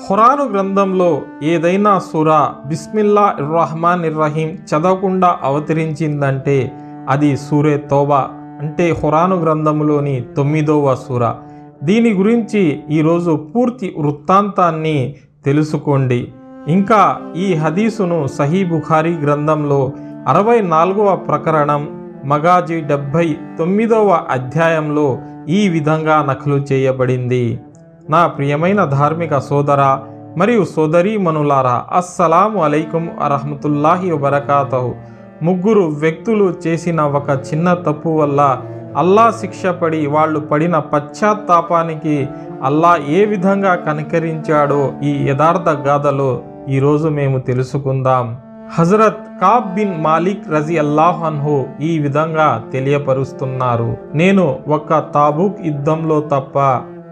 ఖురాను గ్రంథంలో ఏదైనా సూరా బిస్మిల్లాహిర్రహమానిర్రహీం చదవకుండా అవతరించిందంటే అది సూరే తౌబా అంటే ఖురాను గ్రంథంలోని 9వ సూర. దీని గురించి ఈరోజు పూర్తి వృత్తాంతాన్ని తెలుసుకోండి. ఇంకా ఈ హదీసును సహీ బుఖారీ గ్రంథంలో 64వ ప్రకరణం మగాజీ 79వ అధ్యాయంలో ఈ విధంగా నకలు చేయబడింది. నా ప్రియమైన ధార్మిక సోదర మరియు సోదరీమణులారా, అస్సలాము అలైకుం వరహ్మతుల్లాహి వబరకాతుహు. ముగ్గురు వ్యక్తులు చేసిన ఒక చిన్న తప్పు వల్ల అల్లా శిక్ష పడి వాళ్ళు పడిన పశ్చాత్తాపానికి అల్లా ఏ విధంగా కనికరించాడో ఈ యథార్థ గాథలో ఈరోజు మేము తెలుసుకుందాం. హజరత్ కాబ్ బిన్ మాలిక్ రజియల్లాహు అన్హు ఈ విధంగా తెలియపరుస్తున్నారు, నేను ఒక్క తాబూక్ యుద్ధంలో తప్ప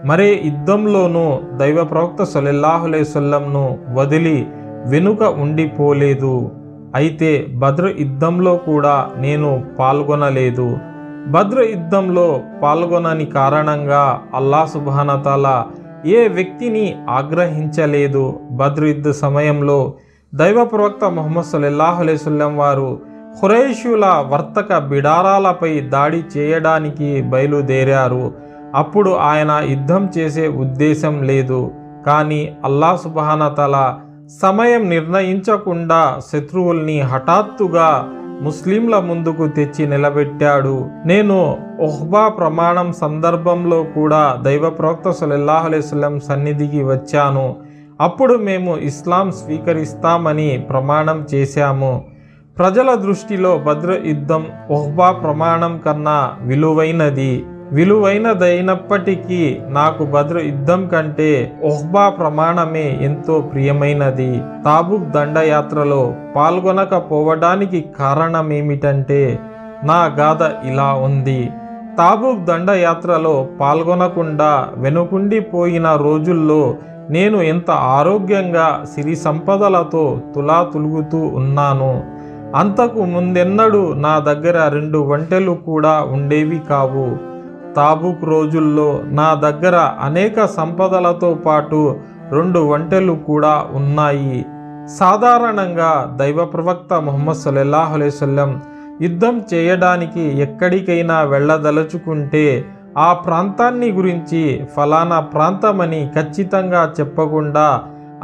మరే యుద్ధంలోనూ దైవ ప్రవక్త సల్లల్లాహు అలైహి వసల్లంను వదిలి వెనుక ఉండిపోలేదు. అయితే బద్ర్ యుద్ధంలో కూడా నేను పాల్గొనలేదు. బద్ర్ యుద్ధంలో పాల్గొనని కారణంగా అల్లా సుబ్హానహు తఆలా ఏ వ్యక్తిని ఆగ్రహించలేదు. బద్ర్ యుద్ధ సమయంలో దైవ ప్రవక్త ముహమ్మద్ సల్లల్లాహు అలైహి వసల్లం వారు ఖురైషుల వర్తక బిడారాలపై దాడి చేయడానికి బయలుదేరారు. అప్పుడు ఆయన యుద్ధం చేసే ఉద్దేశం లేదు. కానీ అల్లా సుబ్హానహు తఆలా సమయం నిర్ణయించకుండా శత్రువుల్ని హఠాత్తుగా ముస్లింల ముందుకు తెచ్చి నిలబెట్టాడు. నేను ఉహ్బా ప్రమాణం సందర్భంలో కూడా దైవ ప్రవక్త సల్లల్లాహు అలైహి వసల్లం సన్నిధికి వచ్చాను. అప్పుడు మేము ఇస్లాం స్వీకరిస్తామని ప్రమాణం చేశాము. ప్రజల దృష్టిలో బద్ర్ యుద్ధం ఉహ్బా ప్రమాణం కన్నా విలువైనదైనప్పటికీ నాకు బద్ర్ యుద్ధం కంటే ఉహ్బా ప్రమాణమే ఎంతో ప్రియమైనది. తాబూక్ దండయాత్రలో పాల్గొనకపోవడానికి కారణమేమిటంటే నా గాథ ఇలా ఉంది. తాబూక్ దండయాత్రలో పాల్గొనకుండా వెనుకుండిపోయిన రోజుల్లో నేను ఎంత ఆరోగ్యంగా సిరి సంపదలతో తులాతులుగుతూ ఉన్నాను. అంతకు ముందెన్నడూ నా దగ్గర 2 ఒంటెలు కూడా ఉండేవి కావు. తాబూక్ రోజుల్లో నా దగ్గర అనేక సంపదలతో పాటు 2 ఒంటెలు కూడా ఉన్నాయి. సాధారణంగా దైవ ప్రవక్త ముహమ్మద్ సల్లల్లాహు అలైహి వసల్లం యుద్ధం చేయడానికి ఎక్కడికైనా వెళ్ళదలుచుకుంటే ఆ ప్రాంతాన్ని గురించి ఫలానా ప్రాంతమని ఖచ్చితంగా చెప్పకుండా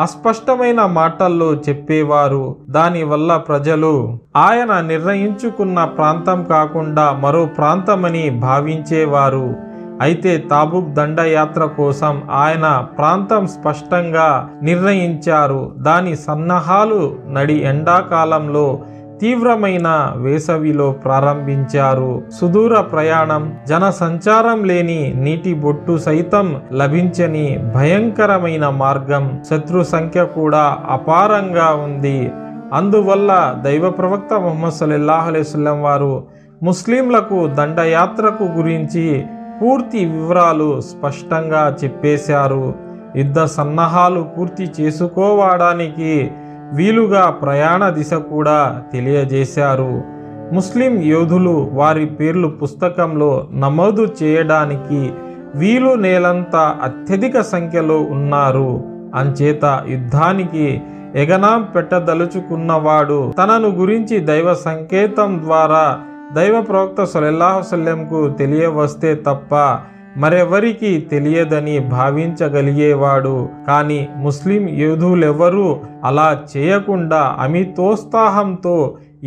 అస్పష్టమైన మాటల్లో చెప్పేవారు. దానివల్ల ప్రజలు ఆయన నిర్ణయించుకున్న ప్రాంతం కాకుండా మరో ప్రాంతమని భావించేవారు. అయితే తాబూక్ దండయాత్ర కోసం ఆయన ప్రాంతం స్పష్టంగా నిర్ణయించారు. దాని సన్నాహాలు నడి ఎండాకాలంలో తీవ్రమైన వేసవిలో ప్రారంభించారు. సుదూర ప్రయాణం, జన సంచారం లేని నీటి బొట్టు సైతం లభించని భయంకరమైన మార్గం, శత్రు సంఖ్య కూడా అపారంగా ఉంది. అందువల్ల దైవ ప్రవక్త ముహమ్మద్ సల్లల్లాహు అలైహి వసల్లం వారు ముస్లింలకు దండయాత్రకు గురించి పూర్తి వివరాలు స్పష్టంగా చెప్పేశారు. యుద్ధ సన్నాహాలు పూర్తి చేసుకోవడానికి వీలుగా ప్రయాణ దిశ కూడా తెలియజేశారు. ముస్లిం యోధులు వారి పేర్లు పుస్తకంలో నమోదు చేయడానికి వీలు నేలంత అత్యధిక సంఖ్యలో ఉన్నారు. అంచేత యుద్ధానికి ఎగనాం పెట్టదలుచుకున్నవాడు తనను గురించి దైవ సంకేతం ద్వారా దైవ ప్రవక్త సల్లల్లాహు అలైహి వసల్లంకు తెలియవస్తే తప్ప మరెవరికి తెలియదని భావించగలిగేవాడు. కానీ ముస్లిం యోధులెవరూ అలా చేయకుండా అమితోత్సాహంతో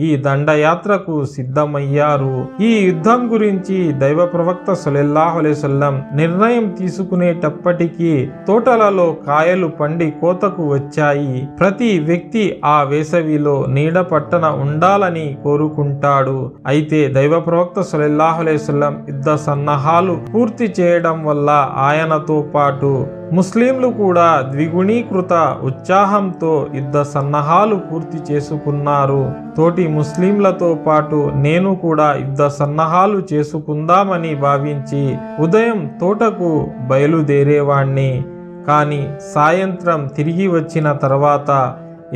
ఈ దండయాత్రకు సిద్ధమయ్యారు. ఈ యుద్ధం గురించి దైవ ప్రవక్త సల్లల్లాహు అలైహి వసల్లం నిర్ణయం తీసుకునేటప్పటికీ తోటలలో కాయలు పండి కోతకు వచ్చాయి. ప్రతి వ్యక్తి ఆ వేసవిలో నీడ పట్టన ఉండాలని కోరుకుంటాడు. అయితే దైవ ప్రవక్త సల్లల్లాహు అలైహి వసల్లం యుద్ధ సన్నాహాలు పూర్తి చేయడం వల్ల ఆయనతో పాటు ముస్లింలు కూడా ద్విగుణీకృత ఉత్సాహంతో యుద్ధ సన్నాహాలు పూర్తి చేసుకున్నారు. తోటి ముస్లింలతో పాటు నేను కూడా యుద్ధ సన్నాహాలు చేసుకుందామని భావించి ఉదయం తోటకు బయలుదేరేవాణ్ణి. కానీ సాయంత్రం తిరిగి వచ్చిన తర్వాత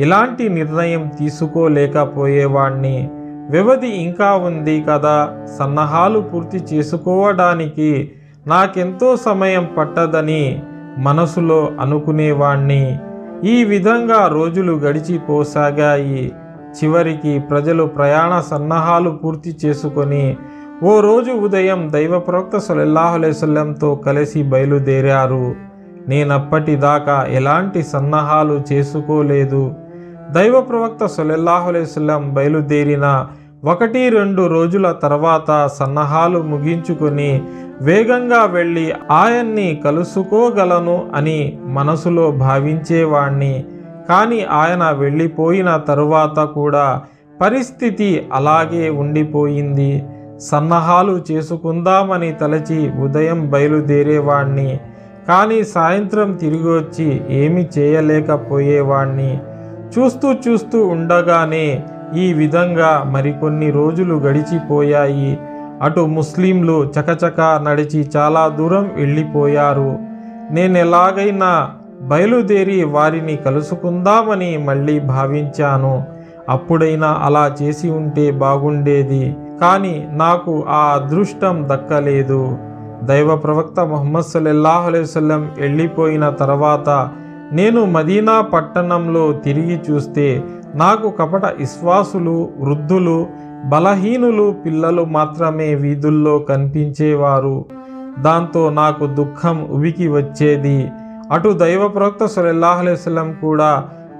ఎలాంటి నిర్ణయం తీసుకోలేకపోయేవాణ్ణి. వ్యవధి ఇంకా ఉంది కదా, సన్నాహాలు పూర్తి చేసుకోవడానికి నాకెంతో సమయం పట్టదని మనసులో అనుకునేవాణ్ణి. ఈ విధంగా రోజులు గడిచిపోసాగాయి. చివరికి ప్రజలు ప్రయాణ సన్నాహాలు పూర్తి చేసుకొని ఓ రోజు ఉదయం దైవ ప్రవక్త సల్లల్లాహు అలైహి వసల్లంతో కలిసి బయలుదేరారు. నేనప్పటిదాకా ఎలాంటి సన్నాహాలు చేసుకోలేదు. దైవ ప్రవక్త సల్లల్లాహు అలైహి వసల్లం బయలుదేరిన 1-2 రోజుల తర్వాత సన్నాహాలు ముగించుకొని వేగంగా వెళ్ళి ఆయన్ని కలుసుకోగలను అని మనసులో భావించేవాణ్ణి. కానీ ఆయన వెళ్ళిపోయిన తరువాత కూడా పరిస్థితి అలాగే ఉండిపోయింది. సన్నాహాలు చేసుకుందామని తలచి ఉదయం బయలుదేరేవాణ్ణి, కానీ సాయంత్రం తిరిగి వచ్చి ఏమి చేయలేకపోయేవాణ్ణి. చూస్తూ ఉండగానే ఈ విధంగా మరికొన్ని రోజులు గడిచిపోయాయి. అటు ముస్లింలు చకచకా నడిచి చాలా దూరం వెళ్ళిపోయారు. నేనెలాగైనా బయలుదేరి వారిని కలుసుకుందామని మళ్ళీ భావించాను. అప్పుడైనా అలా చేసి ఉంటే బాగుండేది, కానీ నాకు ఆ అదృష్టం దక్కలేదు. దైవ ప్రవక్త ముహమ్మద్ సల్లల్లాహు అలైహి వసల్లం వెళ్ళిపోయిన తర్వాత నేను మదీనా పట్టణంలో తిరిగి చూస్తే నాకు కపట విశ్వాసులు, వృద్ధులు, బలహీనులు, పిల్లలు మాత్రమే వీధుల్లో కనిపించేవారు. దాంతో నాకు దుఃఖం ఉబికి వచ్చేది. అటు దైవ ప్రవక్త సల్లల్లాహు అలైహి వసల్లం కూడా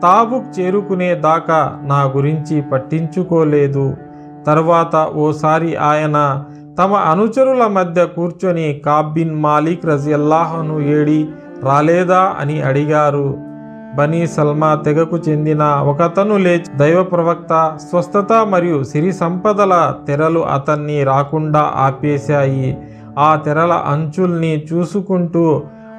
తాబుక్ చేరుకునే దాకా నా గురించి పట్టించుకోలేదు. తర్వాత ఓసారి ఆయన తమ అనుచరుల మధ్య కూర్చొని కాబ్ బిన్ మాలిక్ రజియల్లాహు అన్హు ఏడి రాలేదా అని అడిగారు. బనీ సల్మా తెగకు చెందిన ఒకతను లేచి దైవ ప్రవక్త స్వస్థత మరియు సిరి సంపదల తెరలు అతన్ని రాకుండా ఆపేశాయి. ఆ తెరల అంచుల్ని చూసుకుంటూ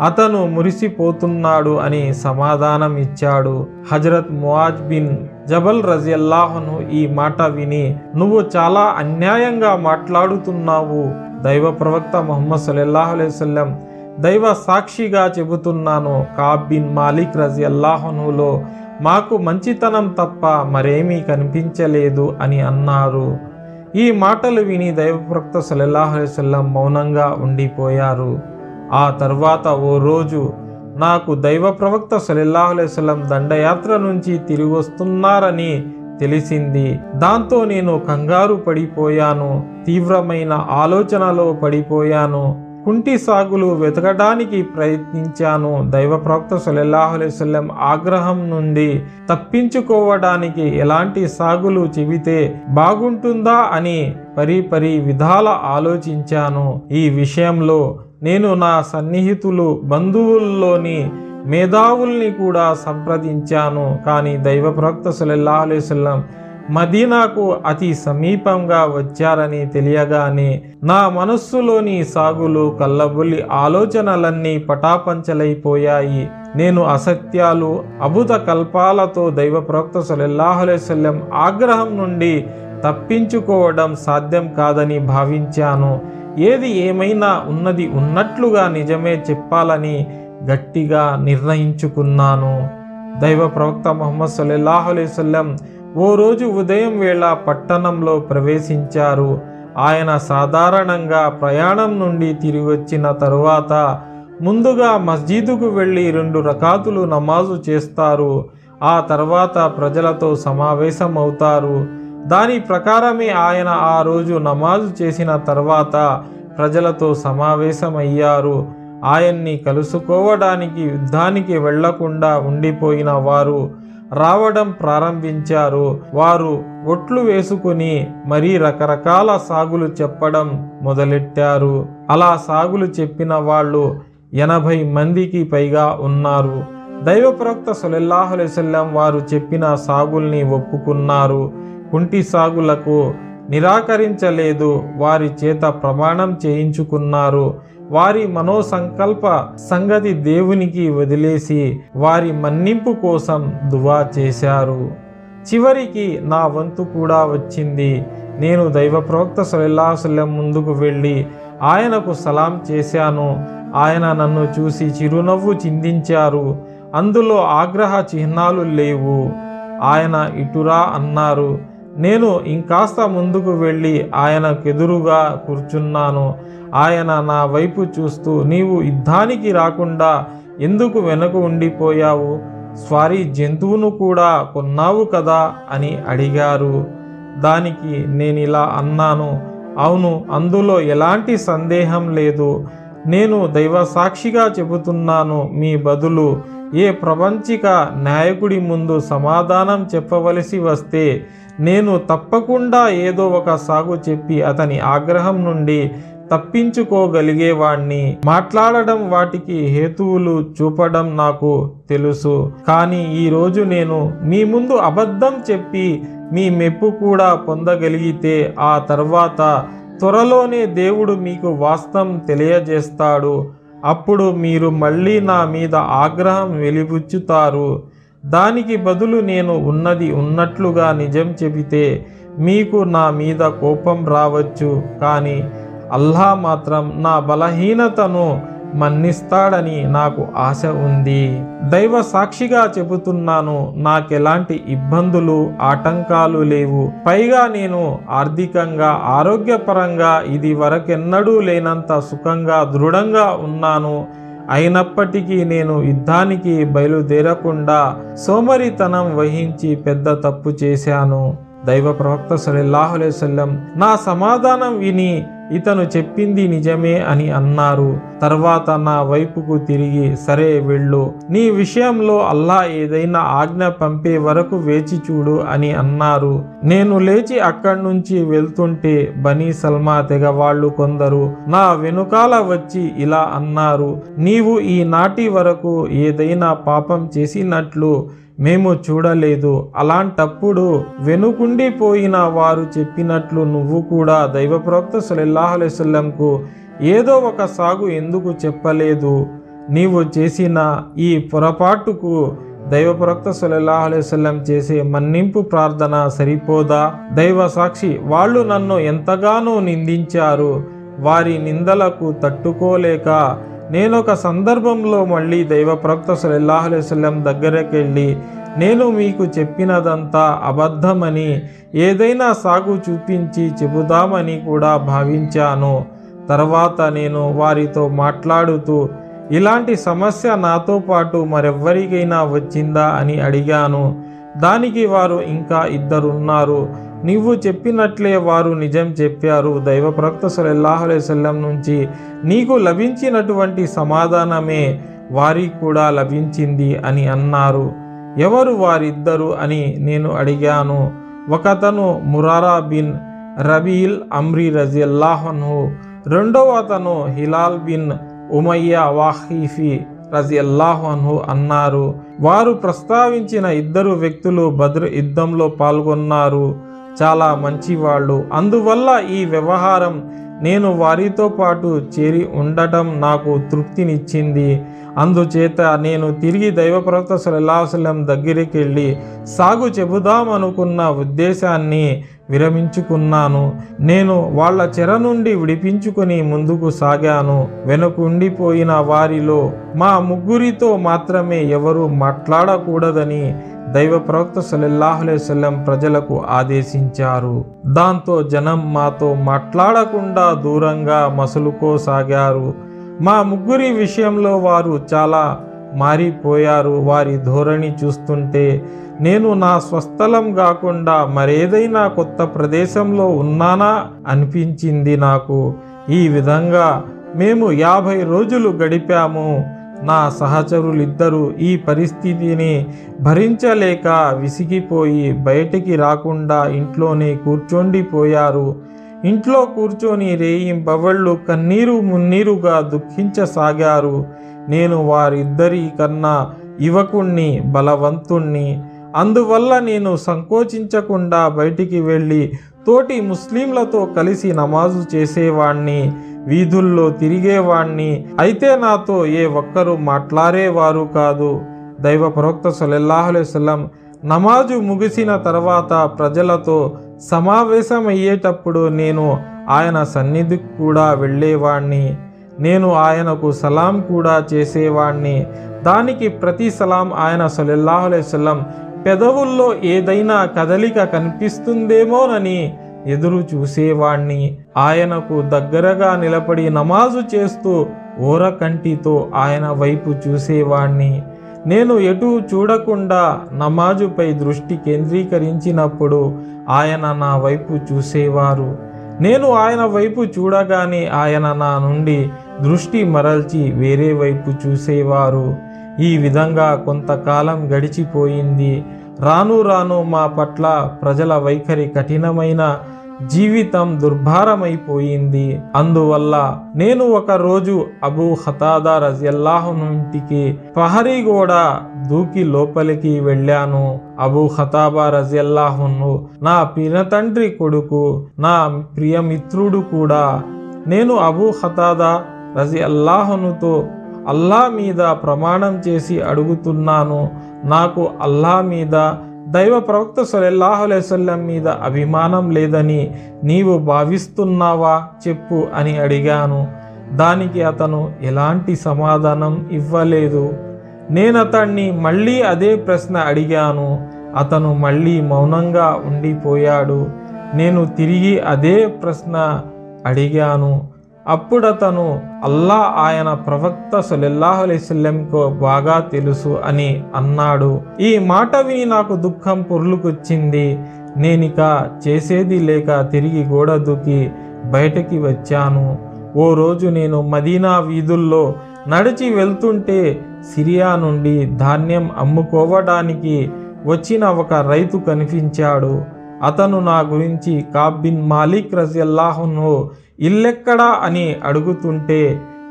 అతను మురిసిపోతున్నాడు అని సమాధానం ఇచ్చాడు. హజరత్ ముఆజ్ బిన్ జబల్ రజియల్లాహు అన్హు ఈ మాట విని, నువ్వు చాలా అన్యాయంగా మాట్లాడుతున్నావు. దైవ ప్రవక్త ముహమ్మద్ సల్లల్లాహు అలైహి వసల్లం దైవ సాక్షిగా చెబుతున్నాను, కాబ్ బిన్ మాలిక్ రజియల్లాహు అన్హులో మాకు మంచితనం తప్ప మరేమీ కనిపించలేదు అని అన్నారు. ఈ మాటలు విని దైవ ప్రవక్త సల్లల్లాహు అలైహి వసల్లం మౌనంగా ఉండిపోయారు. ఆ తర్వాత ఓ రోజు నాకు దైవ ప్రవక్త సల్లల్లాహు అలైహి వసల్లం దండయాత్ర నుంచి తిరిగి వస్తున్నారని తెలిసింది. దాంతో నేను కంగారు పడిపోయాను, తీవ్రమైన ఆలోచనలో పడిపోయాను. కుంటి సాగులు వెతకడానికి ప్రయత్నించాను. దైవ ప్రవక్త సల్లల్లాహు అలైహి వసల్లం ఆగ్రహం నుండి తప్పించుకోవడానికి ఎలాంటి సాగులు చెబితే బాగుంటుందా అని పరి విధాల ఆలోచించాను. ఈ విషయంలో నేను నా సన్నిహితులు, బంధువుల్లోని మేధావుల్ని కూడా సంప్రదించాను. కానీ దైవ ప్రవక్త సల్లల్లాహు అలైహి వసల్లం మదీనాకు అతి సమీపంగా వచ్చారని తెలియగానే నా మనస్సులోని సాగులు, కల్లబుల్లి ఆలోచనలన్నీ పటాపంచలైపోయాయి. నేను అసత్యాలు, అభూత కల్పాలతో దైవ ప్రవక్త సల్లల్లాహు అలైహి వసల్లం ఆగ్రహం నుండి తప్పించుకోవడం సాధ్యం కాదని భావించాను. ఏది ఏమైనా ఉన్నది ఉన్నట్లుగా నిజమే చెప్పాలని గట్టిగా నిర్ణయించుకున్నాను. దైవ ప్రవక్త ముహమ్మద్ సల్లల్లాహు అలైహి వసల్లం ఓ రోజు ఉదయం వేళ పట్టణంలో ప్రవేశించారు. ఆయన సాధారణంగా ప్రయాణం నుండి తిరిగి వచ్చిన తరువాత ముందుగా మస్జిదుకు వెళ్ళి 2 రకాతులు నమాజు చేస్తారు. ఆ తర్వాత ప్రజలతో సమావేశం అవుతారు. దాని ప్రకారమే ఆయన ఆ రోజు నమాజు చేసిన తర్వాత ప్రజలతో సమావేశమయ్యారు. ఆయన్ని కలుసుకోవడానికి యుద్ధానికి వెళ్లకుండా ఉండిపోయిన వారు రావడం ప్రారంభించారు. వారు ఒట్లు వేసుకుని మరీ రకరకాల సాగులు చెప్పడం మొదలెట్టారు. అలా సాగులు చెప్పిన వాళ్ళు 80 మందికి పైగా ఉన్నారు. దైవ ప్రవక్త సల్లల్లాహు అలైహి వసల్లం వారు చెప్పిన సాగుల్ని ఒప్పుకున్నారు. కుంటి సాగులకు నిరాకరించలేదు. వారి చేత ప్రమాణం చేయించుకున్నారు. వారి మనోసంకల్ప సంగతి దేవునికి వదిలేసి వారి మన్నింపు కోసం దువా చేశారు. చివరికి నా వంతు కూడా వచ్చింది. నేను దైవ ప్రవక్త సల్లల్లాహు అలైహి వసల్లం ముందుకు వెళ్ళి ఆయనకు సలాం చేశాను. ఆయన నన్ను చూసి చిరునవ్వు చిందించారు. అందులో ఆగ్రహ చిహ్నాలు లేవు. ఆయన ఇటురా అన్నారు. నేను ఇంకాస్త ముందుకు వెళ్ళి ఆయనకెదురుగా కూర్చున్నాను. ఆయన నా వైపు చూస్తూ, నీవు యుద్ధానికి రాకుండా ఎందుకు వెనక ఉండిపోయావు? స్వారీ జంతువును కూడా కొన్నావు కదా అని అడిగారు. దానికి నేనిలా అన్నాను, అవును, అందులో ఎలాంటి సందేహం లేదు. నేను దైవ సాక్షిగా చెబుతున్నాను, మీ బదులు ఏ ప్రపంచిక నాయకుడి ముందు సమాధానం చెప్పవలసి వస్తే నేను తప్పకుండా ఏదో ఒక సాగు చెప్పి అతని ఆగ్రహం నుండి తప్పించుకోగలిగేవాణ్ణి. మాట్లాడడం, వాటికి హేతువులు చూపడం నాకు తెలుసు. కానీ ఈరోజు నేను మీ ముందు అబద్ధం చెప్పి మీ మెప్పు కూడా పొందగలిగితే ఆ తర్వాత త్వరలోనే దేవుడు మీకు వాస్తవం తెలియజేస్తాడు. అప్పుడు మీరు మళ్ళీ నా మీద ఆగ్రహం వెలిబుచ్చుతారు. దానికి బదులు నేను ఉన్నది ఉన్నట్లుగా నిజం చెబితే మీకు నా మీద కోపం రావచ్చు. కానీ అల్లా మాత్రం నా బలహీనతను మన్నిస్తాడని నాకు ఆశ ఉంది. దైవ సాక్షిగా చెబుతున్నాను, నాకెలాంటి ఇబ్బందులు, ఆటంకాలు లేవు. పైగా నేను ఆర్థికంగా, ఆరోగ్యపరంగా ఇది వరకెన్నడూ లేనంత సుఖంగా, దృఢంగా ఉన్నాను. అయినప్పటికీ నేను యుద్ధానికి బయలుదేరకుండా సోమరితనం వహించి పెద్ద తప్పు చేశాను. దైవ ప్రవక్త సల్లల్లాహు అలైహి వసల్లం నా సమాధానం విని ఇతను చెప్పింది నిజమే అని అన్నారు. తర్వాత నా వైపుకు తిరిగి, సరే వెళ్ళు, నీ విషయంలో అల్లా ఏదైనా ఆజ్ఞ పంపే వరకు వేచి చూడు అని అన్నారు. నేను లేచి అక్కడి నుంచి వెళ్తుంటే బనీ సల్మా తెగ వాళ్ళు కొందరు నా వెనుకాల వచ్చి ఇలా అన్నారు, నీవు ఈనాటి వరకు ఏదైనా పాపం చేసినట్లు మేము చూడలేదు. అలాంటప్పుడు వెనుకుండిపోయిన వారు చెప్పినట్లు నువ్వు కూడా దైవ ప్రవక్త సల్లల్లాహు అలైహి వసల్లంకు ఏదో ఒక సాగు ఎందుకు చెప్పలేదు? నీవు చేసిన ఈ పొరపాటుకు దైవ ప్రవక్త సల్లల్లాహు అలైహి వసల్లం చేసే మన్నింపు ప్రార్థన సరిపోదా? దైవ సాక్షి, వాళ్ళు నన్ను ఎంతగానో నిందించారు. వారి నిందలకు తట్టుకోలేక నేనొక సందర్భంలో మళ్ళీ దైవ ప్రవక్త సల్లల్లాహు అలైహి వసల్లం దగ్గరికి వెళ్ళి, నేను మీకు చెప్పినదంతా అబద్ధమని ఏదైనా సాగు చూపించి చెబుదామని కూడా భావించాను. తర్వాత నేను వారితో మాట్లాడుతూ, ఇలాంటి సమస్య నాతో పాటు మరెవ్వరికైనా వచ్చిందా అని అడిగాను. దానికి వారు ఇంకా ఇద్దరున్నారు. నీవు చెప్పినట్లే వారు నిజం చెప్పారు. దైవ ప్రవక్త సల్లల్లాహు అలైహి వసల్లం నుంచి నీకు లభించినటువంటి సమాధానమే వారికి కూడా లభించింది అని అన్నారు. ఎవరు వారిద్దరు అని నేను అడిగాను. ఒకతను మురారా బిన్ రబీల్ అమ్రీ రజియల్లాహు అన్హు, రెండవ అతను హిలాల్ బిన్ ఉమయ్య వాఖీఫీ రజియల్లాహు అన్హు అన్నారు. వారు ప్రస్తావించిన ఇద్దరు వ్యక్తులు బద్ర్ యుద్ధంలో పాల్గొన్నారు. చాలా మంచివాళ్ళు. అందువల్ల ఈ వ్యవహారం నేను వారితో పాటు చేరి ఉండటం నాకు తృప్తినిచ్చింది. అందుచేత నేను తిరిగి దైవ ప్రవక్త సల్లల్లాహు అలైహి వసల్లం దగ్గరికి వెళ్ళి సాగు చెబుదామనుకున్న ఉద్దేశాన్ని విరమించుకున్నాను. నేను వాళ్ళ చెర నుండి విడిపించుకొని ముందుకు సాగాను. వెనుకుండిపోయిన వారిలో మా ముగ్గురితో మాత్రమే ఎవరు మాట్లాడకూడదని దైవ ప్రవక్త సల్లల్లాహు అలైహి వసల్లం ప్రజలకు ఆదేశించారు. దాంతో జనం మాతో మాట్లాడకుండా దూరంగా మసులుకోసాగారు. మా ముగ్గురి విషయంలో వారు చాలా మారిపోయారు. వారి ధోరణి చూస్తుంటే నేను నా స్వస్థలం కాకుండా మరేదైనా కొత్త ప్రదేశంలో ఉన్నానా అనిపించింది నాకు. ఈ విధంగా మేము 50 రోజులు గడిపాము. నా సహచరులిద్దరూ ఈ పరిస్థితిని భరించలేక విసిగిపోయి బయటికి రాకుండా ఇంట్లోనే కూర్చొండిపోయారు. ఇంట్లో కూర్చొని రేయింబవళ్ళు కన్నీరు మున్నీరుగా దుఃఖించసాగారు. నేను వారిద్దరి కన్నా యువకుణ్ణి, బలవంతుణ్ణి. అందువల్ల నేను సంకోచించకుండా బయటికి వెళ్ళి తోటి ముస్లింలతో కలిసి నమాజు చేసేవాణ్ణి, వీధుల్లో తిరిగేవాణ్ణి. అయితే నాతో ఏ ఒక్కరూ మాట్లాడేవారు కాదు. దైవ ప్రవక్త సల్లల్లాహు అలైహి వసల్లం నమాజు ముగిసిన తర్వాత ప్రజలతో సమావేశమయ్యేటప్పుడు నేను ఆయన సన్నిధికి కూడా వెళ్ళేవాణ్ణి. నేను ఆయనకు సలాం కూడా చేసేవాణ్ణి. దానికి ప్రతి సలాం ఆయన సల్లల్లాహు అలైహి వసల్లం పెదవుల్లో ఏదైనా కదలిక కనిపిస్తుందేమోనని ఎదురు చూసేవాణ్ణి. ఆయనకు దగ్గరగా నిలబడి నమాజు చేస్తూ ఓరకంటితో ఆయన వైపు చూసేవాణ్ణి. నేను ఎటూ చూడకుండా నమాజుపై దృష్టి కేంద్రీకరించినప్పుడు ఆయన నా వైపు చూసేవారు. నేను ఆయన వైపు చూడగానే ఆయన నా నుండి దృష్టి మరల్చి వేరే వైపు చూసేవారు. ఈ విధంగా కొంతకాలం గడిచిపోయింది. రాను రాను మా పట్ల ప్రజల వైఖరి కఠినమైన జీవితం దుర్భారమైపోయింది. అందువల్ల నేను ఒక రోజు అబూ ఖతాదా రజియల్లాహు ఇంటికి ప్రహరీ గోడ దూకి లోపలికి వెళ్ళాను. అబూ ఖతాబా రజియల్లాహును నా పినతండ్రి కొడుకు, నా ప్రియమిత్రుడు కూడా. నేను అబూ ఖతాదా రజియల్లాహునుతో అల్లా మీద ప్రమాణం చేసి అడుగుతున్నాను, నాకు అల్లా మీద, దైవ ప్రవక్త సల్లల్లాహు అలైహి వసల్లం మీద అభిమానం లేదని నీవు భావిస్తున్నావా చెప్పు అని అడిగాను. దానికి అతను ఎలాంటి సమాధానం ఇవ్వలేదు. నేను అతన్ని మళ్ళీ అదే ప్రశ్న అడిగాను. అతను మళ్ళీ మౌనంగా ఉండిపోయాడు. నేను తిరిగి అదే ప్రశ్న అడిగాను. అప్పుడతను అల్లా ఆయన ప్రవక్త సల్లల్లాహు అలైహి వసల్లంకు బాగా తెలుసు అని అన్నాడు. ఈ మాట విని నాకు దుఃఖం పొర్లుకొచ్చింది. నేనిక చేసేది లేక తిరిగి గోడ దూకి బయటకి వచ్చాను. ఓ రోజు నేను మదీనా వీధుల్లో నడిచి వెళ్తుంటే సిరియా నుండి ధాన్యం అమ్ముకోవడానికి వచ్చిన ఒక రైతు కనిపించాడు. అతను నా గురించి కాబ్ బిన్ మాలిక్ రజియల్లాహును ఇల్లెక్కడా అని అడుగుతుంటే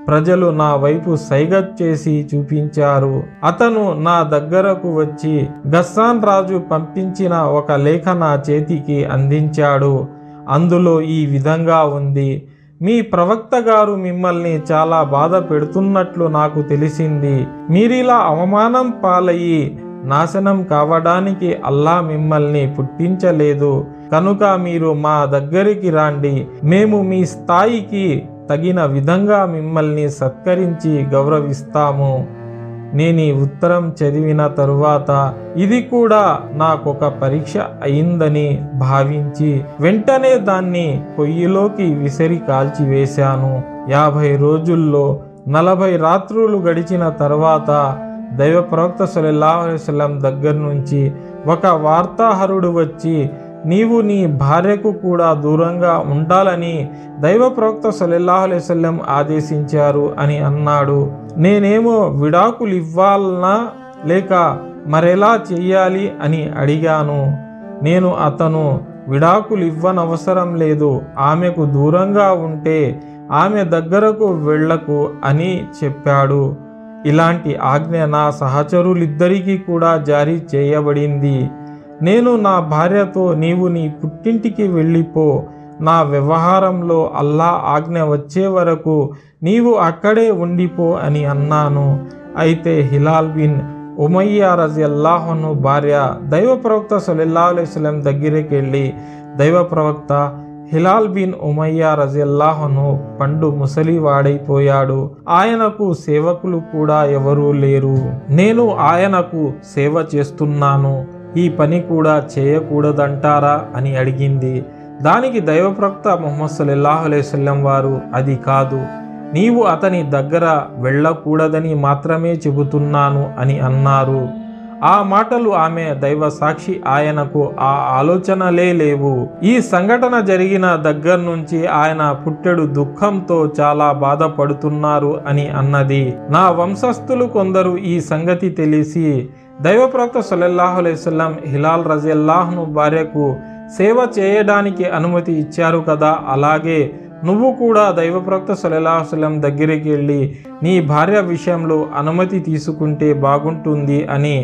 ప్రజలు నా వైపు సైగ చేసి చూపించారు. అతను నా దగ్గరకు వచ్చి గస్సాన్ రాజు పంపించిన ఒక లేఖ నా చేతికి అందించాడు. అందులో ఈ విధంగా ఉంది: మీ ప్రవక్త గారు మిమ్మల్ని చాలా బాధ పెడుతున్నట్లు నాకు తెలిసింది. మీరిలా అవమానం పాలయ్యి నాశనం కావడానికి అల్లా మిమ్మల్ని పుట్టించలేదు. కనుక మీరు మా దగ్గరికి రాండి, మేము మీ స్థాయికి తగిన విధంగా మిమ్మల్ని సత్కరించి గౌరవిస్తాము. నేను ఈ ఉత్తరం చదివిన తరువాత ఇది కూడా నాకొక పరీక్ష అయిందని భావించి వెంటనే దాన్ని పొయ్యిలోకి విసిరి కాల్చివేశాను. 50 రోజుల్లో 40 రాత్రులు గడిచిన తర్వాత దైవ ప్రవక్త సల్లల్లాహు అలైహి వసల్లం దగ్గర నుంచి ఒక వార్తాహరుడు వచ్చి, నీవు నీ భార్యకు కూడా దూరంగా ఉండాలని దైవ ప్రవక్త సల్లల్లాహు అలైహి వసల్లం ఆదేశించారు అని అన్నాడు. నేనేమో విడాకులు ఇవ్వాలనా లేక మరెలా చెయ్యాలి అని అడిగాను. అతను విడాకులు ఇవ్వనవసరం లేదు, ఆమెకు దూరంగా ఉంటే ఆమె దగ్గరకు వెళ్ళకు అని చెప్పాడు. ఇలాంటి ఆజ్ఞ నా సహచరులిద్దరికీ కూడా జారీ చేయబడింది. నేను నా భార్యతో నీవు నీ పుట్టింటికి వెళ్ళిపో, నా వ్యవహారంలో అల్లా ఆజ్ఞ వచ్చే వరకు నీవు అక్కడే ఉండిపో అని అన్నాను. అయితే హిలాల్ బిన్ ఉమయ్య రజియల్లాహు అన్హు భార్య దైవ ప్రవక్త సల్లల్లాహు అలైహి వసల్లం దగ్గరికి వెళ్ళి, దైవ ప్రవక్త, హిలాల్ బిన్ ఉమయ్య రజియల్లాహు అన్హు పండు ముసలివాడైపోయాడు. ఆయనకు సేవకులు కూడా ఎవరూ లేరు. నేను ఆయనకు సేవ చేస్తున్నాను, ఈ పని కూడా చేయకూడదంటారా అని అడిగింది. దానికి దైవ ప్రవక్త ముహమ్మద్ సల్లల్లాహు అలైహి వసల్లం వారు, అది కాదు, నీవు అతని దగ్గర వెళ్ళకూడదని మాత్రమే చెబుతున్నాను అని అన్నారు. ఆ మాటలు ఆమె దైవ సాక్షి, ఆయనకు ఆ ఆలోచనలే లేవు. ఈ సంఘటన జరిగిన దగ్గర నుంచి ఆయన పుట్టెడు దుఃఖంతో చాలా బాధపడుతున్నారు అని అన్నది. నా వంశస్థులు కొందరు ఈ సంగతి తెలిసి దైవ ప్రవక్త సల్లల్లాహు అలైహి వసల్లం హిలాల్ రజియల్లాహును భార్యకు సేవ చేయడానికి అనుమతి ఇచ్చారు కదా, అలాగే నువ్వు కూడా దైవ ప్రవక్త సల్లల్లాహు అలైహి వసల్లం దగ్గరికి వెళ్ళి నీ భార్య విషయంలో అనుమతి తీసుకుంటే బాగుంటుంది అని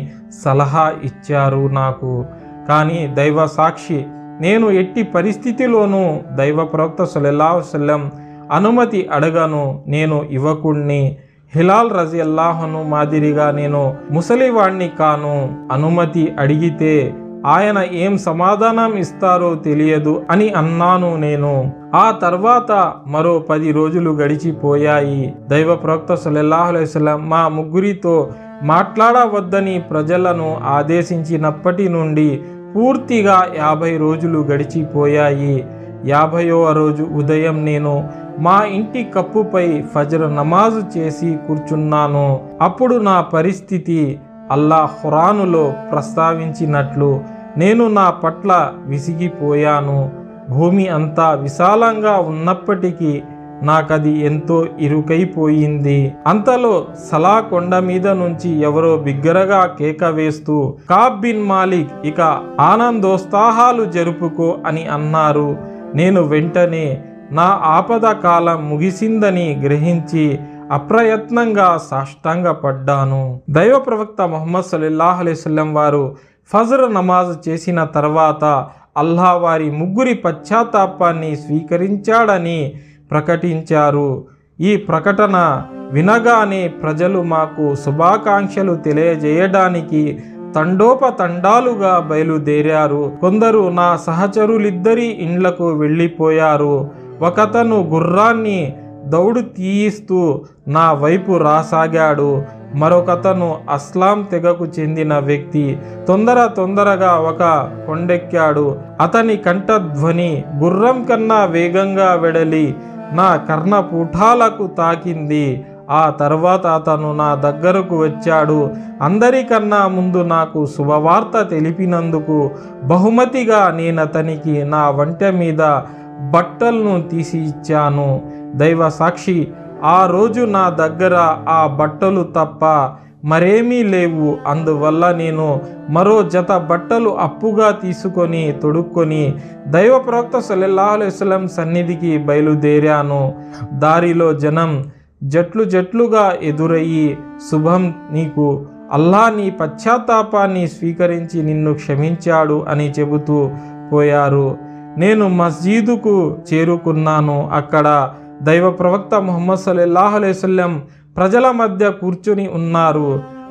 సలహా ఇచ్చారు నాకు. కానీ దైవ సాక్షి, నేను ఎట్టి పరిస్థితిలోనూ దైవ ప్రవక్త సల్లల్లాహు అలైహి వసల్లం అనుమతి అడగను, నేను యువకుణ్ణి. హిలాల్ రజియల్లాహును మాదిరిగా నేను ముసలివాణ్ణి కాను. అనుమతి అడిగితే ఆయన ఏం సమాధానం ఇస్తారో తెలియదు అని అన్నాను నేను. ఆ తర్వాత మరో 10 రోజులు గడిచిపోయాయి. దైవ ప్రవక్త సల్లల్లాహు అలైహి వసల్లం మా ముగ్గురితో మాట్లాడవద్దని ప్రజలను ఆదేశించినప్పటి నుండి పూర్తిగా 50 రోజులు గడిచిపోయాయి. 50వ రోజు ఉదయం నేను మా ఇంటి కప్పుపై ఫజ్ర్ నమాజు చేసి కూర్చున్నాను. అప్పుడు నా పరిస్థితి అల్లా ఖురానులో ప్రస్తావించినట్లు నేను నా పట్ల విసిగిపోయాను. భూమి అంతా విశాలంగా ఉన్నప్పటికీ నాకది ఎంతో ఇరుకైపోయింది. అంతలో సలా కొండ మీద నుంచి ఎవరో బిగ్గరగా కేక వేస్తూ కాబ్ బిన్ మాలిక్, ఇక ఆనందోత్సాహాలు జరుపుకో అని అన్నారు. నేను వెంటనే నా ఆపద కాలం ముగిసిందని గ్రహించి అప్రయత్నంగా సాష్టాంగపడ్డాను. దైవ ప్రవక్త ముహమ్మద్ సల్లల్లాహు అలైహి వసల్లం వారు ఫజ్ర్ నమాజ్ చేసిన తర్వాత అల్లాహ్ వారి ముగ్గురి పశ్చాత్తాపాన్ని స్వీకరించాడని ప్రకటించారు. ఈ ప్రకటన వినగానే ప్రజలు మాకు శుభాకాంక్షలు తెలియజేయడానికి తండోపతండాలుగా బయలుదేరారు. కొందరు నా సహచరులిద్దరి ఇండ్లకు వెళ్ళిపోయారు. ఒకతను గుర్రాన్ని దౌడు తీయిస్తూ నా వైపు రాసాగాడు. మరొకతను అస్లాం తెగకు చెందిన వ్యక్తి తొందరగా ఒక కొండెక్కాడు. అతని కంఠధ్వని గుర్రం కన్నా వేగంగా వెడలి నా కర్ణపూఠాలకు తాకింది. ఆ తర్వాత అతను నా దగ్గరకు వచ్చాడు. అందరికన్నా ముందు నాకు శుభవార్త తెలిపినందుకు బహుమతిగా నేనతనికి నా వంటె మీద బట్టలను తీసి ఇచ్చాను. దైవ సాక్షి, ఆ రోజు నా దగ్గర ఆ బట్టలు తప్ప మరేమీ లేవు. అందువల్ల నేను మరో జత బట్టలు అప్పుగా తీసుకొని తొడుక్కొని దైవ ప్రవక్త సల్లల్లాహు అలైహి వసల్లం సన్నిధికి బయలుదేరాను. దారిలో జనం జట్లుగా ఎదురయ్యి, శుభం నీకు, అల్లాహ్ నీ పశ్చాత్తాపాన్ని స్వీకరించి నిన్ను క్షమించాడు అని చెబుతూ పోయారు. నేను మస్జీదుకు చేరుకున్నాను. అక్కడ దైవ ప్రవక్త ముహమ్మద్ సల్లల్లాహు అలైహి వసల్లం ప్రజల మధ్య కూర్చుని ఉన్నారు.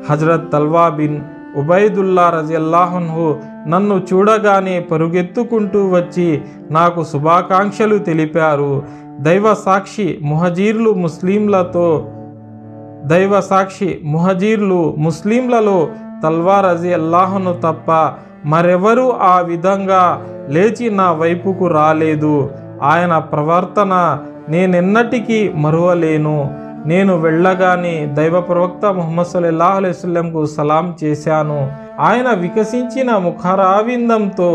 హజరత్ తల్వా బిన్ ఉబైదుల్లా రజియల్లాహు అన్హు నన్ను చూడగానే పరుగెత్తుకుంటూ వచ్చి నాకు శుభాకాంక్షలు తెలిపారు. దైవ సాక్షి ముస్లింలలో తల్వా రజియల్లాహు అన్హు తప్ప మరెవరూ ఆ విధంగా లేచి నా వైపుకు రాలేదు. ఆయన ప్రవర్తన నేనెన్నటికీ మరువలేను. నేను వెళ్ళగానే దైవ ప్రవక్త ముహమ్మద్ సల్లల్లాహు అలైహి వసల్లంకు సలాం చేశాను. ఆయన వికసించిన ముఖారవిందంతో,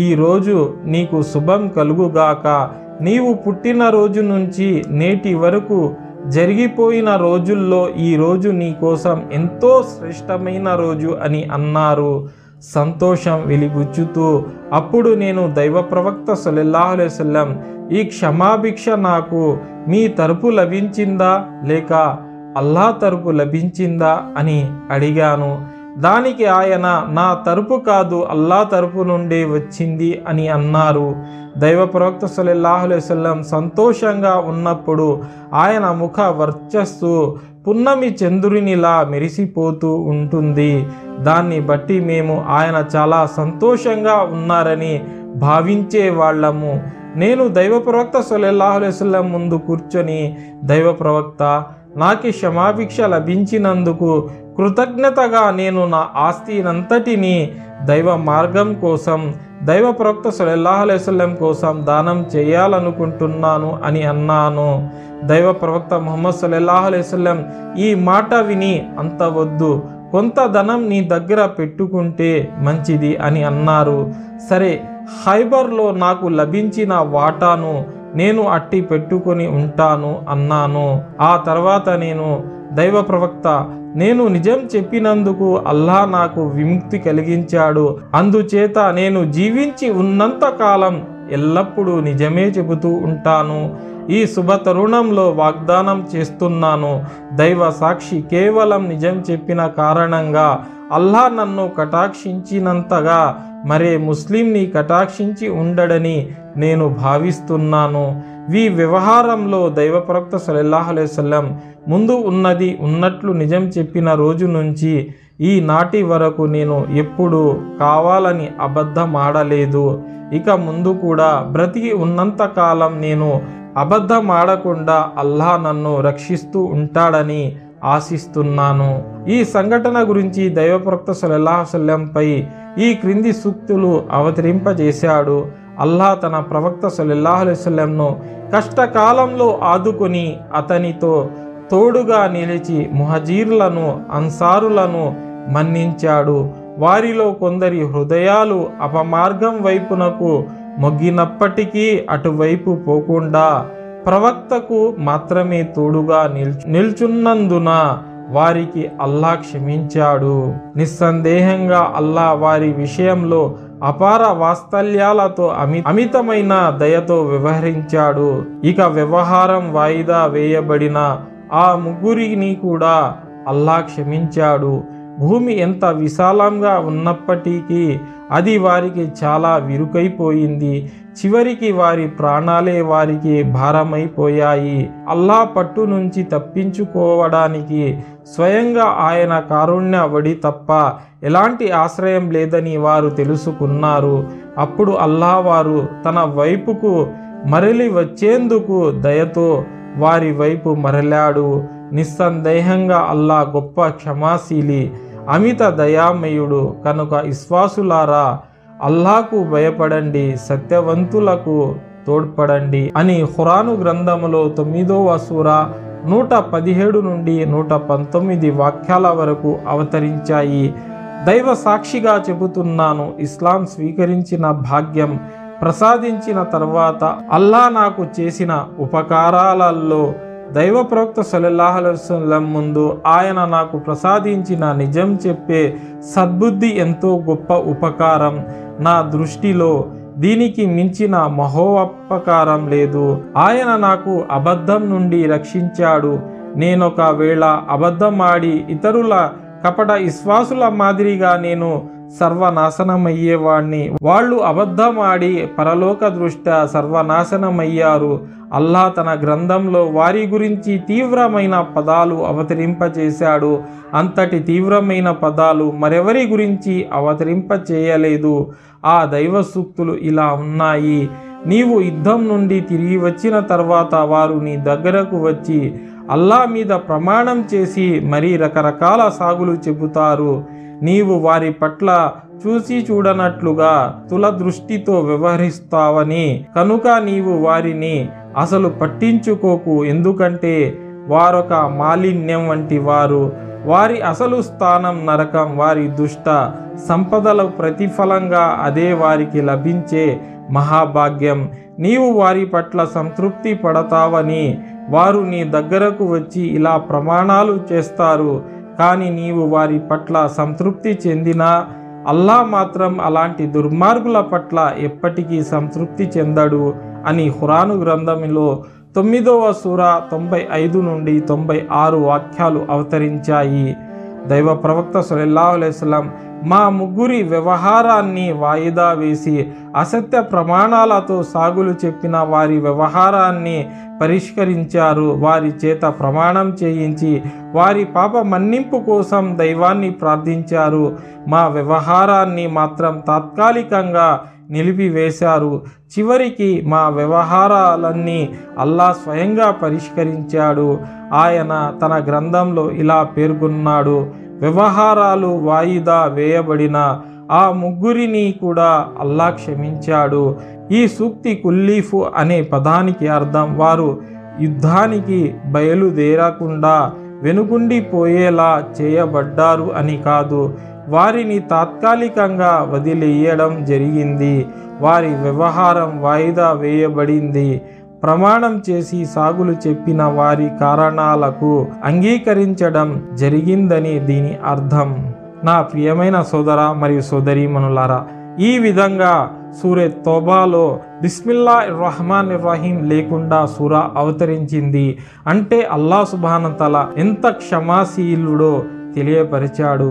ఈరోజు నీకు శుభం కలుగుగాక. నీవు పుట్టిన రోజు నుంచి నేటి వరకు జరిగిపోయిన రోజుల్లో ఈ రోజు నీ కోసం ఎంతో శ్రేష్టమైన రోజు అని అన్నారు, సంతోషం వెలిబుచ్చుతూ. అప్పుడు నేను దైవ ప్రవక్త సల్లల్లాహు అలైహి వసల్లం, ఈ క్షమాభిక్ష నాకు మీ తరపు లభించిందా లేక అల్లాహ్ తరపు లభించిందా అని అడిగాను. దానికి ఆయన నా తరపు కాదు, అల్లాహ్ తరపు నుండే వచ్చింది అని అన్నారు. దైవ ప్రవక్త సల్లల్లాహు అలైహి వసల్లం సంతోషంగా ఉన్నప్పుడు ఆయన ముఖ వర్చస్సు పున్నమి చంద్రునిలా మెరిసిపోతూ ఉంటుంది. దాన్ని బట్టి మేము ఆయన చాలా సంతోషంగా ఉన్నారని భావించే వాళ్ళము. నేను దైవ ప్రవక్త సల్లల్లాహు అలైహి వసల్లం ముందు కూర్చొని, దైవ ప్రవక్త, నాకు క్షమాభిక్ష లభించినందుకు కృతజ్ఞతగా నేను నా ఆస్తినంతటిని దైవ మార్గం కోసం, దైవ ప్రవక్త సల్లల్లాహు అలైహి వసల్లం కోసం దానం చేయాలనుకుంటున్నాను అని అన్నాను. దైవ ప్రవక్త ముహమ్మద్ సల్లల్లాహు అలైహి వసల్లం ఈ మాట విని, అంత వద్దు, కొంత ధనం నీ దగ్గర పెట్టుకుంటే మంచిది అని అన్నారు. సరే, ఖైబర్లో నాకు లభించిన వాటాను నేను అట్టి పెట్టుకొని ఉంటాను అన్నాను. ఆ తర్వాత నేను, దైవ ప్రవక్త, నేను నిజం చెప్పినందుకు అల్లాహ్ నాకు విముక్తి కలిగించాడు. అందుచేత నేను జీవించి ఉన్నంత కాలం ఎల్లప్పుడూ నిజమే చెబుతూ ఉంటాను. ఈ శుభ తరుణంలో వాగ్దానం చేస్తున్నాను, దైవ సాక్షి, కేవలం నిజం చెప్పిన కారణంగా అల్లాహ్ నన్ను కటాక్షించినంతగా మరే ముస్లింని కటాక్షించి ఉండడని నేను భావిస్తున్నాను. ఈ వ్యవహారంలో దైవ ప్రవక్త సల్లల్లాహు అలైహి వసల్లం ముందు ఉన్నది ఉన్నట్లు నిజం చెప్పిన రోజు నుంచి ఈ నాటి వరకు నేను ఎప్పుడూ కావాలని అబద్ధమాడలేదు. ఇక ముందు కూడా బ్రతికి ఉన్నంతకాలం నేను అబద్ధమాడకుండా అల్లాహ్ నన్ను రక్షిస్తూ ఉంటాడని ఆశిస్తున్నాను. ఈ సంఘటన గురించి దైవ ప్రవక్త సల్లల్లాహు అలైహి వసల్లంపై ఈ క్రింది సూక్తులు అవతరింపజేశాడు. అల్లాహ్ తన ప్రవక్త సల్లల్లాహు అలైహి వసల్లంను కష్టకాలంలో ఆదుకొని అతనితో తోడుగా నిలిచి ముహజీర్లను, అన్సారులను మన్నించాడు. వారిలో కొందరి హృదయాలు అపమార్గం వైపునకు మొగ్గినప్పటికీ అటువైపు పోకుండా ప్రవక్తకు మాత్రమే తోడుగా నిల్చున్నందున వారికి అల్లా క్షమించాడు. నిస్సందేహంగా అల్లా వారి విషయంలో అపార వాత్సల్యాలతో అమితమైన దయతో వ్యవహరించాడు. ఇక వ్యవహారం వాయిదా వేయబడిన ఆ ముగ్గురిని కూడా అల్లా క్షమించాడు. భూమి ఎంత విశాలంగా ఉన్నప్పటికీ అది వారికి చాలా విరుకైపోయింది. చివరికి వారి ప్రాణాలే వారికి భారమైపోయాయి. అల్లా పట్టు నుంచి తప్పించుకోవడానికి స్వయంగా ఆయన కారుణ్య వడి తప్ప ఎలాంటి ఆశ్రయం లేదని వారు తెలుసుకున్నారు. అప్పుడు అల్లా వారు తన వైపుకు మరలి వచ్చేందుకు దయతో వారి వైపు మరలాడు. నిస్సందేహంగా అల్లా గొప్ప క్షమాశీలి, అమిత దయామయుడు. కనుక విశ్వాసులారా, అల్లాకు భయపడండి, సత్యవంతులకు తోడ్పడండి అని ఖురాను గ్రంథములో 9వ సూర 117 నుండి 119 వాక్యాల వరకు అవతరించాయి. దైవ సాక్షిగా చెబుతున్నాను, ఇస్లాం స్వీకరించిన భాగ్యం ప్రసాదించిన తర్వాత అల్లా నాకు చేసిన ఉపకారాలలో దైవ ప్రవక్త సల్లల్లాహు అలైహి వసల్లం ముందు ఆయన నాకు ప్రసాదించిన నిజం చెప్పే సద్బుద్ధి ఎంతో గొప్ప ఉపకారం. నా దృష్టిలో దీనికి మించిన మహోపకారం లేదు. ఆయన నాకు అబద్ధం నుండి రక్షించాడు. నేనొకవేళ అబద్ధమాడి ఇతరుల కపట విశ్వాసుల మాదిరిగా నేను సర్వనాశనమయ్యేవాణ్ణి. వాళ్ళు అబద్ధమాడి పరలోక దృష్ట్యా సర్వనాశనమయ్యారు. అల్లా తన గ్రంథంలో వారి గురించి తీవ్రమైన పదాలు అవతరింపచేశాడు. అంతటి తీవ్రమైన పదాలు మరెవరి గురించి అవతరింపచేయలేదు. ఆ దైవ సూక్తులు ఇలా ఉన్నాయి: నీవు యుద్ధం నుండి తిరిగి వచ్చిన తర్వాత వారు నీ దగ్గరకు వచ్చి అల్లా మీద ప్రమాణం చేసి మరీ రకరకాల సాగులు చెబుతారు. నీవు వారి పట్ల చూసి చూడనట్లుగా తుల దృష్టితో వ్యవహరిస్తావని, కనుక నీవు వారిని అసలు పట్టించుకోకు. ఎందుకంటే వారొక మాలిన్యం వంటి వారు. వారి అసలు స్థానం నరకం. వారి దుష్ట సంపదల ప్రతిఫలంగా అదే వారికి లభించే మహాభాగ్యం. నీవు వారి పట్ల సంతృప్తి పడతావని వారు నీ దగ్గరకు వచ్చి ఇలా ప్రమాణాలు చేస్తారు. కానీ నీవు వారి పట్ల సంతృప్తి చెందినా అల్లా మాత్రం అలాంటి దుర్మార్గుల పట్ల ఎప్పటికీ సంతృప్తి చెందడు అని ఖురాను గ్రంథంలో 9వ సూర 95 నుండి 96 వాక్యాలు అవతరించాయి. దైవ ప్రవక్త సల్లల్లాహు అలైహి వసల్లం మా ముగ్గురి వ్యవహారాన్ని వాయిదా వేసి అసత్య ప్రమాణాలతో సాగులు చెప్పిన వారి వ్యవహారాన్ని పరిష్కరించారు. వారి చేత ప్రమాణం చేయించి వారి పాప మన్నింపు కోసం దైవాన్ని ప్రార్థించారు. మా వ్యవహారాన్ని మాత్రం తాత్కాలికంగా నిలిపివేశారు. చివరికి మా వ్యవహారాలన్నీ అల్లా స్వయంగా పరిష్కరించాడు. ఆయన తన గ్రంథంలో ఇలా పేర్కొన్నాడు: వ్యవహారాలు వాయిదా వేయబడిన ఆ ముగ్గురిని కూడా అల్లా క్షమించాడు. ఈ సూక్తి కుల్లీఫు అనే పదానికి అర్థం వారు యుద్ధానికి బయలుదేరకుండా వెనుకుండిపోయేలా చేయబడ్డారు అని కాదు. వారిని తాత్కాలికంగా వదిలేయడం జరిగింది. వారి వ్యవహారం వాయిదా వేయబడింది. ప్రమాణం చేసి సాగులు చెప్పిన వారి కారణాలకు అంగీకరించడం జరిగిందని దీని అర్థం. నా ప్రియమైన సోదర మరియు సోదరీమణులారా, ఈ విధంగా సూరే తౌబాలో బిస్మిల్లాహిర్ రహమానిర్ రహీం లేకుండా సూరా అవతరించింది. అంటే అల్లాహ్ సుబ్హానహు వ తఆలా ఎంత క్షమాశీలుడో తెలియపరిచాడు.